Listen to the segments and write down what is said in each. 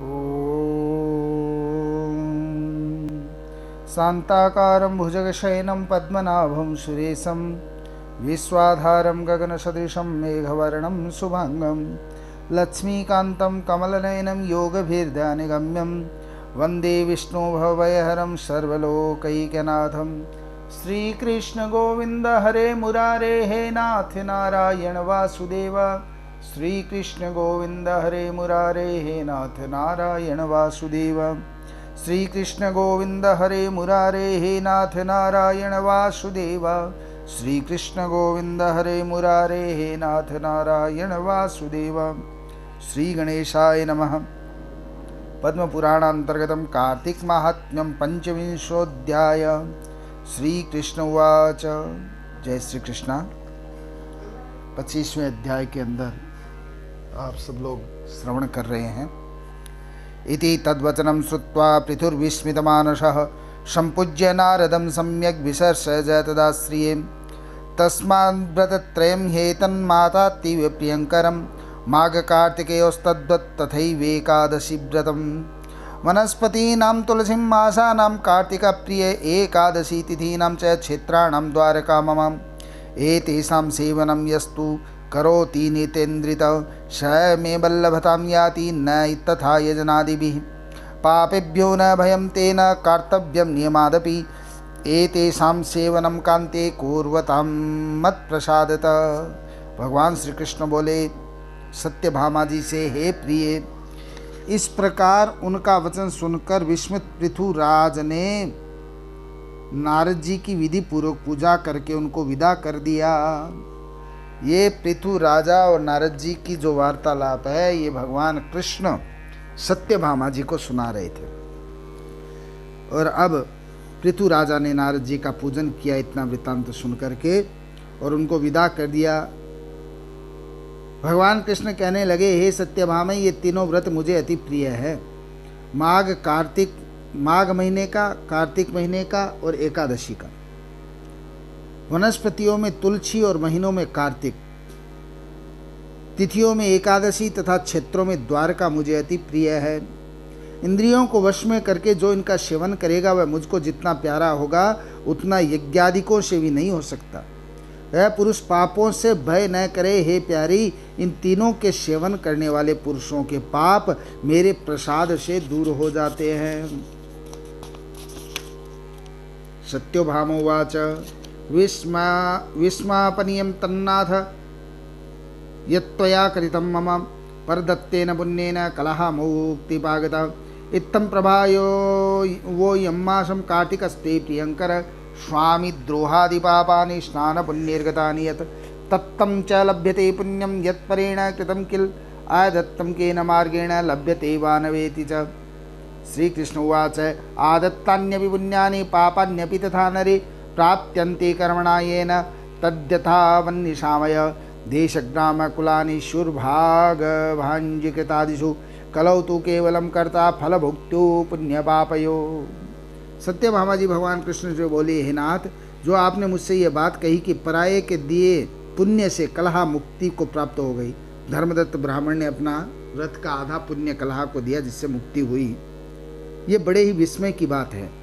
ॐ शान्ताकारं भुजगशयनं पद्मनाभं सुरेशं विश्वाधारं गगनसदृशं मेघवर्णं शुभाङ्गं लक्ष्मीकान्तं कमलनयनं योगभिर्ध्यानगम्यं वन्दे विष्णुभवभयहरं सर्वलोकैकनाथं श्रीकृष्ण गोविन्द हरे मुरारे हे नाथ नारायण वासुदेव। श्रीकृष्ण गोविन्द हरे मुरारे हे नाथ नारायण वासुदेव। श्रीकृष्ण गोविन्द हरे मुरारे हे नाथ नारायण वासुदेव। श्रीकृष्ण गोविन्द हरे मुरारे हे नाथ नारायण वासुदेव। श्री गणेशाय नमः। पद्मपुराणान्तर्गतं कार्तिक माहात्म्यं पंचविंशोऽध्याय। श्रीकृष्ण उवाच। जय श्री कृष्ण। 25वें अध्याय के अंदर आप सब लोग श्रवण कर रहे हैं। इति तद्वचनं श्रुत्वा पृथुर्विस्मितमानसः सम्पूज्य नारदं सम्यक् विसर्जय तदाश्रिये। तस्माद्व्रतत्रयं ह्येतन्मातातीव प्रियङ्करं माघकार्तिकेयोस्तद्वत् तथैवेकादशी व्रतम्। वनस्पतीनां तुलसीं मासानां कार्तिकप्रिय एकादशी तिथीनां च क्षेत्राणां द्वारकाममाम् एतेषां सेवनं यस्तु करोति नितेन्द्रित स मे वल्लभतां याति न तथा यजनादिभिः। पापेभ्यो न भयं तेन कर्तव्यं नियमादपि एतेषां सेवनं कान्ते कुर्वतां मत्प्रसादतः। भगवान श्री कृष्ण बोले, सत्यभामा जी से, हे प्रिय। इस प्रकार उनका वचन सुनकर विस्मित पृथुराज ने नारद जी की विधि पूर्वक पूजा करके उनको विदा कर दिया। ये पृथु राजा और नारद जी की जो वार्तालाप है, ये भगवान कृष्ण सत्यभामा जी को सुना रहे थे। और अब पृथु राजा ने नारद जी का पूजन किया इतना वृत्तांत सुन करके और उनको विदा कर दिया। भगवान कृष्ण कहने लगे, हे सत्यभामा, ये तीनों व्रत मुझे अति प्रिय है। माघ महीने का, कार्तिक महीने का और एकादशी का। वनस्पतियों में तुलसी और महीनों में कार्तिक, तिथियों में एकादशी तथा क्षेत्रों में द्वारका मुझे अति प्रिय है। इंद्रियों को वश में करके जो इनका सेवन करेगा वह मुझको जितना प्यारा होगा उतना यज्ञादिकों से भी नहीं हो सकता। वह पुरुष पापों से भय न करे। हे प्यारी, इन तीनों के सेवन करने वाले पुरुषों के पाप मेरे प्रसाद से दूर हो जाते हैं। सत्यभामोवाच। विस्मापनीयं तन्नाथ यत्त्वया कृतं मम परदत्तेन पुण्येन कलहमुक्तिपागता। इत्थं प्रभायो वो यम्मासं कार्तिकस्ते प्रियङ्कर स्वामी द्रोहादिपापानि स्नानपुण्यैर्गतानि यत् तत्तं च लभ्यते पुण्यं यत्परेण कृतं किल आदत्तं केन मार्गेण लभ्यते वा न वेति च। श्रीकृष्ण उवाच। आदत्तान्यपि पुण्यानि पापान्यपि तथा नरे प्राप्यन्ते कर्मणा येन तद्यथा वह्निशामय देशग्रामकुलानि शूर्भागभाञ्जिकृतादिषु कलौ तु केवलं कर्ता फलभुक्त्यो पुण्यपापयो। सत्यभामा जी भगवान कृष्ण जो बोले, हे नाथ, जो आपने मुझसे ये बात कही कि पराये के दिए पुण्य से कलह मुक्ति को प्राप्त हो गई। धर्मदत्त ब्राह्मण ने अपना व्रत का आधा पुण्य कलह को दिया जिससे मुक्ति हुई। ये बड़े ही विस्मय की बात है।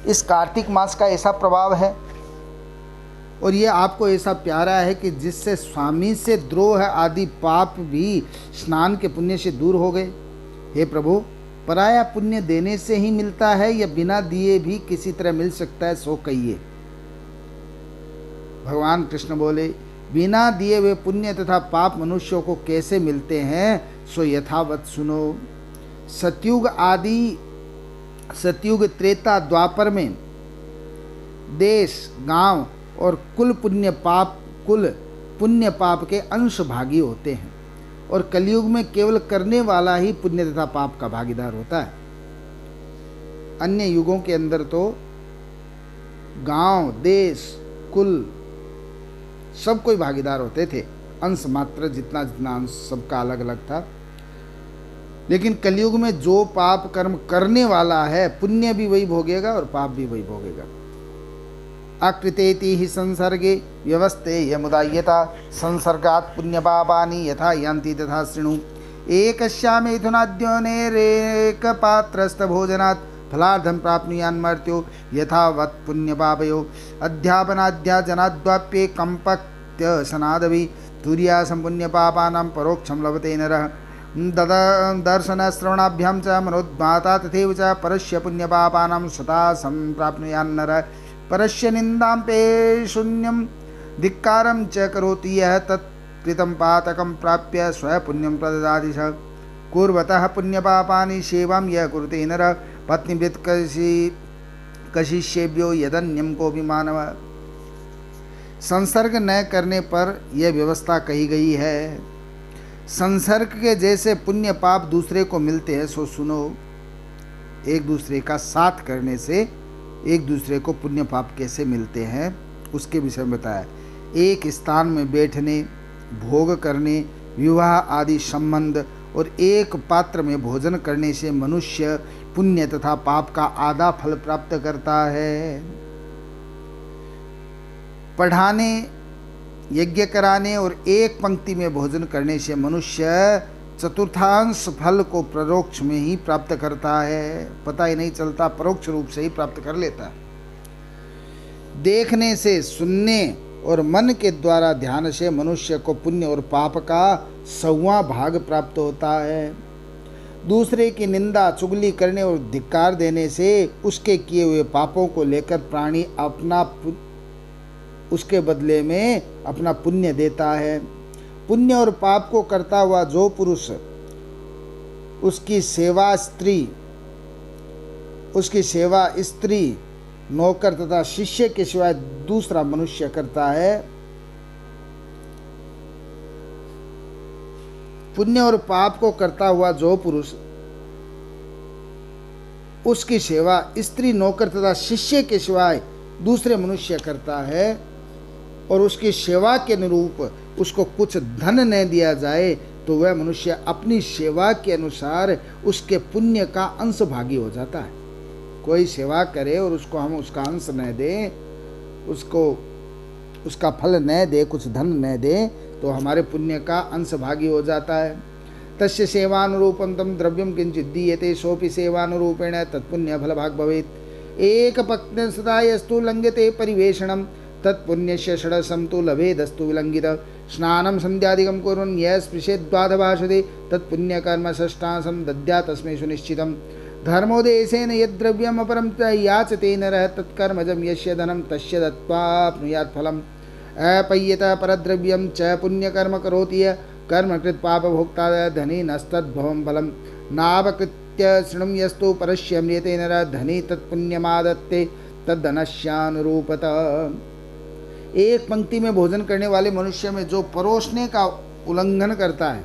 इस कार्तिक मास का ऐसा प्रभाव है और ये आपको ऐसा प्यारा है कि जिससे स्वामी से द्रोह आदि पाप भी स्नान के पुण्य से दूर हो गए। हे प्रभु, पराया पुण्य देने से ही मिलता है या बिना दिए भी किसी तरह मिल सकता है, सो कहिए। भगवान कृष्ण बोले, बिना दिए हुए पुण्य तथा पाप मनुष्यों को कैसे मिलते हैं, सो यथावत सुनो। सतयुग त्रेता द्वापर में देश, गांव और कुल पुण्य पाप के अंश भागी होते हैं और कलयुग में केवल करने वाला ही पुण्य तथा पाप का भागीदार होता है। अन्य युगों के अंदर तो गांव, देश, कुल सब कोई भागीदार होते थे, अंश मात्र जितना अंश सबका अलग अलग था। लेकिन कलयुग में जो पाप कर्म करने वाला है, पुण्य भी वही भोगेगा और पाप भी वही भोगेगा। अकृतेति हि संसर्गे व्यवस्थे यमुदायता संसर्गात् पुण्यपापानि यथा यान्ति तथा शृणु। एकस्या मिथुनाद्योनेरेकपात्रस्थभोजनात् फलार्थं प्राप्नुयान् मर्त्यो यथावत् पुण्यपापयो अध्यापनाद्या जनाद्वाप्ये कम्पक्त्यसनादवि तुर्यासं पुण्यपापानां परोक्षं लभते नरः दर्शनश्रवणाभ्यां च मनोद्माता तथैव च परस्य पुण्यपापानां सदा सम्प्राप्नुयान् नरः परस्य निन्दां पेशून्यं धिक्कारं च करोति यः तत्कृतं पातकं प्राप्य स्वपुण्यं प्रददाति स कुर्वतः पुण्यपापानि सेवां यः कुरुते नरः पत्नीभृत् कशिष्येभ्यो यदन्यं कोऽपि मानव। संसर्ग न करने पर यह व्यवस्था कही गई है। संसर्ग के जैसे पुण्य पाप दूसरे को मिलते हैं सो सुनो। एक दूसरे का साथ करने से एक दूसरे को पुण्य पाप कैसे मिलते हैं उसके विषय में बताया। एक स्थान में बैठने, भोग करने, विवाह आदि संबंध और एक पात्र में भोजन करने से मनुष्य पुण्य तथा पाप का आधा फल प्राप्त करता है। पढ़ाने, यज्ञ कराने और एक पंक्ति में भोजन करने से मनुष्य चतुर्थांश फल को परोक्ष में ही प्राप्त करता है, पता ही नहीं चलता, परोक्ष रूप से ही प्राप्त कर लेता है। देखने से, सुनने और मन के द्वारा ध्यान से मनुष्य को पुण्य और पाप का 100वां भाग प्राप्त होता है। दूसरे की निंदा, चुगली करने और धिक्कार देने से उसके किए हुए पापों को लेकर प्राणी उसके बदले में अपना पुण्य देता है। पुण्य और पाप को करता हुआ जो पुरुष उसकी सेवा स्त्री, नौकर तथा शिष्य के सिवाय दूसरा मनुष्य करता है, पुण्य और पाप को करता हुआ जो पुरुष उसकी सेवा स्त्री, नौकर तथा शिष्य के सिवाय दूसरे मनुष्य करता है और उसकी सेवा के अनुरूप उसको कुछ धन न दिया जाए तो वह मनुष्य अपनी सेवा के अनुसार उसके पुण्य का अंश भागी हो जाता है। कोई सेवा करे और उसको हम उसका अंश न दें, उसको उसका फल न दे, कुछ धन न दे, तो हमारे पुण्य का अंश भागी हो जाता है। तस्य सेवानुरूपं तं द्रव्यं किंचित् दीयते सोऽपि सेवानुरूपेण तत्पुण्य फल भाग भवेत्। एक पक्न सदा यस्तु लंघ्यते परिवेषणं तत्पुण्यस्य षडशं तु लभेदस्तु विलंघित। स्नानं संध्यादिकं कुर्वन् यः स्पृशेद्वादभाषते तत्पुण्यकर्म षष्ठांशं दद्यात् तस्मै सुनिश्चितम्। धर्मोदेशेन यद्द्रव्यम् अपरं च याचते नरः तत्कर्मजं यस्य धनं तस्य दत्त्वाप्नुयात् फलम्। अपय्यतः परद्रव्यं च पुण्यकर्म करोति यः कर्मकृत् पापभोक्ता धनी नस्तद्भवं फलं। नावकृत्य शृणुं यस्तु परस्य म्रियते नरः धनी तत्पुण्यमादत्ते तद्धनस्यानुरूपत। एक पंक्ति में भोजन करने वाले मनुष्य में जो परोसने का उल्लंघन करता है,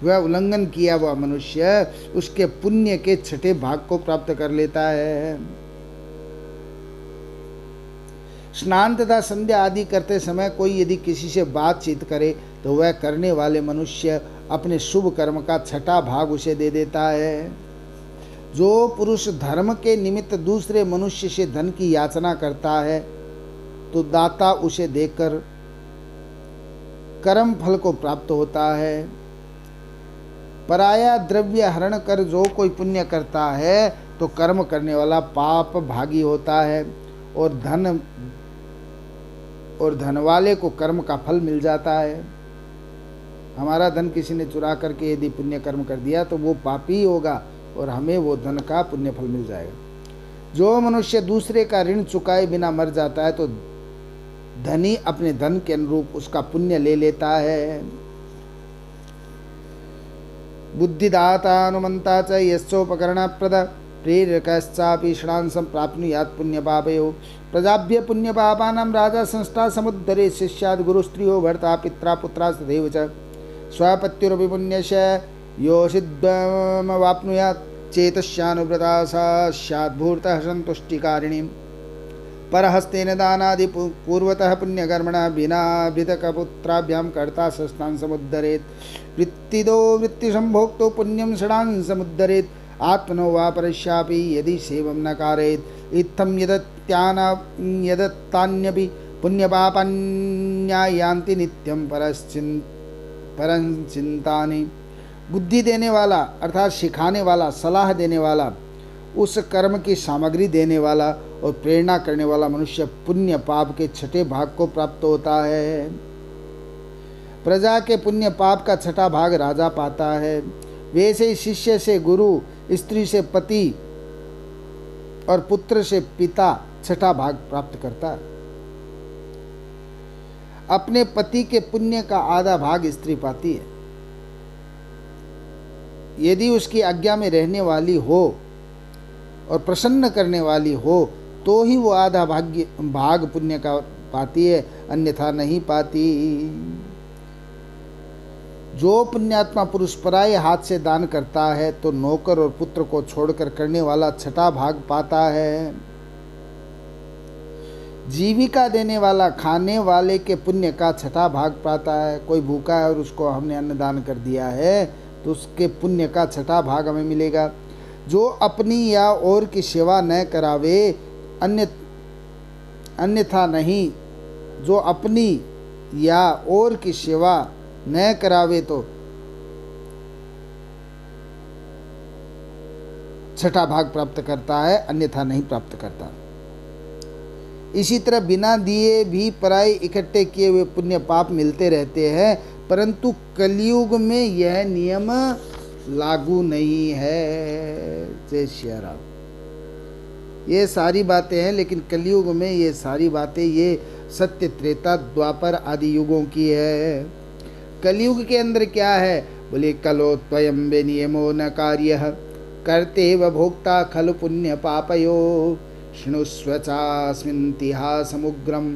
वह उल्लंघन किया हुआ मनुष्य उसके पुण्य के 6ठे भाग को प्राप्त कर लेता है। स्नान तथा संध्या आदि करते समय कोई यदि किसी से बातचीत करे तो वह करने वाले मनुष्य अपने शुभ कर्म का 6ठा भाग उसे दे देता है। जो पुरुष धर्म के निमित्त दूसरे मनुष्य से धन की याचना करता है तो दाता उसे देकर कर्म फल को प्राप्त होता है। पराया द्रव्य हरण कर जो कोई पुण्य करता है तो कर्म करने वाला पाप भागी होता है और धन वाले को कर्म का फल मिल जाता है। हमारा धन किसी ने चुरा करके यदि पुण्य कर्म कर दिया तो वो पापी होगा और हमें वो धन का पुण्य फल मिल जाएगा। जो मनुष्य दूसरे का ऋण चुकाए बिना मर जाता है तो धनी अपने धन के अनुरूप उसका पुण्य ले लेता है। बुद्धिदाता अनुमंता च यस्योपकरणप्रद प्रेरकश्चापि षडांशं प्राप्नुयात् पुण्यपापयो। प्रजाभ्य पुण्यपापानां राजा संस्था समुद्धरे शिष्याद् गुरुस्त्रियो भर्ता पित्रा पुत्रा तथैव च। स्वपत्युरपि पुण्यस्य योषिद्वमवाप्नुयात् चेतस्यानुव्रता सा स्याद्भूर्तः सन्तुष्टिकारिणी। परहस्तेन दानादि पूर्वतः पुण्यकर्मणः विना भृतकपुत्राभ्यां कर्ता सस्तान् समुद्धरेत्। वृत्तिदो वृत्तिसंभोक्तो पुण्यं षडांशमुद्धरेत्। आत्मनो वा परस्यापि यदि सेवं न कारयेत्। इत्थं यदत्तान्यपि पुण्यपापान्यायान्ति नित्यं परञ्चिन्तानि। बुद्धि देने वाला अर्थात सिखाने वाला, सलाह देने वाला, उस कर्म की सामग्री देने वाला और प्रेरणा करने वाला मनुष्य पुण्य पाप के छठे भाग को प्राप्त होता है। प्रजा के पुण्य पाप का छठा भाग राजा पाता है। वैसे ही शिष्य से गुरु, स्त्री से पति और पुत्र से पिता छठा भाग प्राप्त करता है। अपने पति के पुण्य का आधा भाग स्त्री पाती है। यदि उसकी आज्ञा में रहने वाली हो और प्रसन्न करने वाली हो तो ही वो आधा भाग पुण्य का पाती है, अन्यथा नहीं पाती। जो पुण्यात्मा पुरुष पराये हाथ से दान करता है तो नौकर और पुत्र को छोड़कर करने वाला छठा भाग पाता है। जीविका देने वाला खाने वाले के पुण्य का छठा भाग पाता है। कोई भूखा है और उसको हमने अन्न दान कर दिया है तो उसके पुण्य का छठा भाग हमें मिलेगा। जो अपनी या और की सेवा न करावे, अन्यथा नहीं, जो अपनी या और की सेवा न करावे तो छठा भाग प्राप्त करता है, अन्यथा नहीं प्राप्त करता। इसी तरह बिना दिए भी पराये इकट्ठे किए हुए पुण्य पाप मिलते रहते हैं, परंतु कलयुग में यह नियम लागू नहीं है। जय श्री राम। ये सारी बातें हैं, लेकिन कलयुग में ये सारी बातें ये सत्य, त्रेता, द्वापर आदि युगों की है। कलयुग के अंदर क्या है? बोले कलो त्वयं विनियमो न कार्यः करते व भोक्ता खलु पुण्य पापयो शृणुस्व चास्मिन्तिहासमुग्रं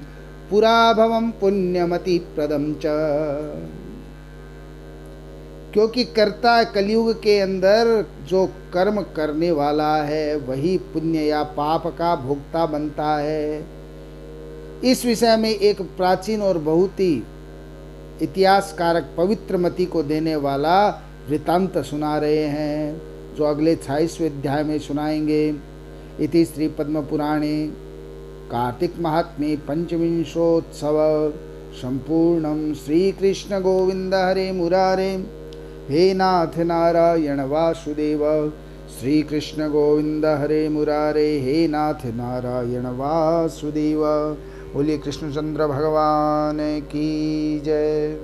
पुरा भवं पुण्यमति प्रदं च। क्योंकि कर्ता कलयुग के अंदर जो कर्म करने वाला है वही पुण्य या पाप का भोक्ता बनता है। इस विषय में एक प्राचीन और बहुत ही इतिहासकारक पवित्र मति को देने वाला वृतांत सुना रहे हैं, जो अगले 26वें अध्याय में सुनाएंगे। इति श्री पद्म पुराणे कार्तिक महात्म्ये पंचविंशोत्सव संपूर्णं। श्री कृष्ण गोविंद हरे मुरारे, हे नाथ नारायण वासुदेव। श्री कृष्ण गोविंद हरे मुरारे, हे नाथ नारायण वासुदेव। बोलिए कृष्णचंद्र भगवान की जय।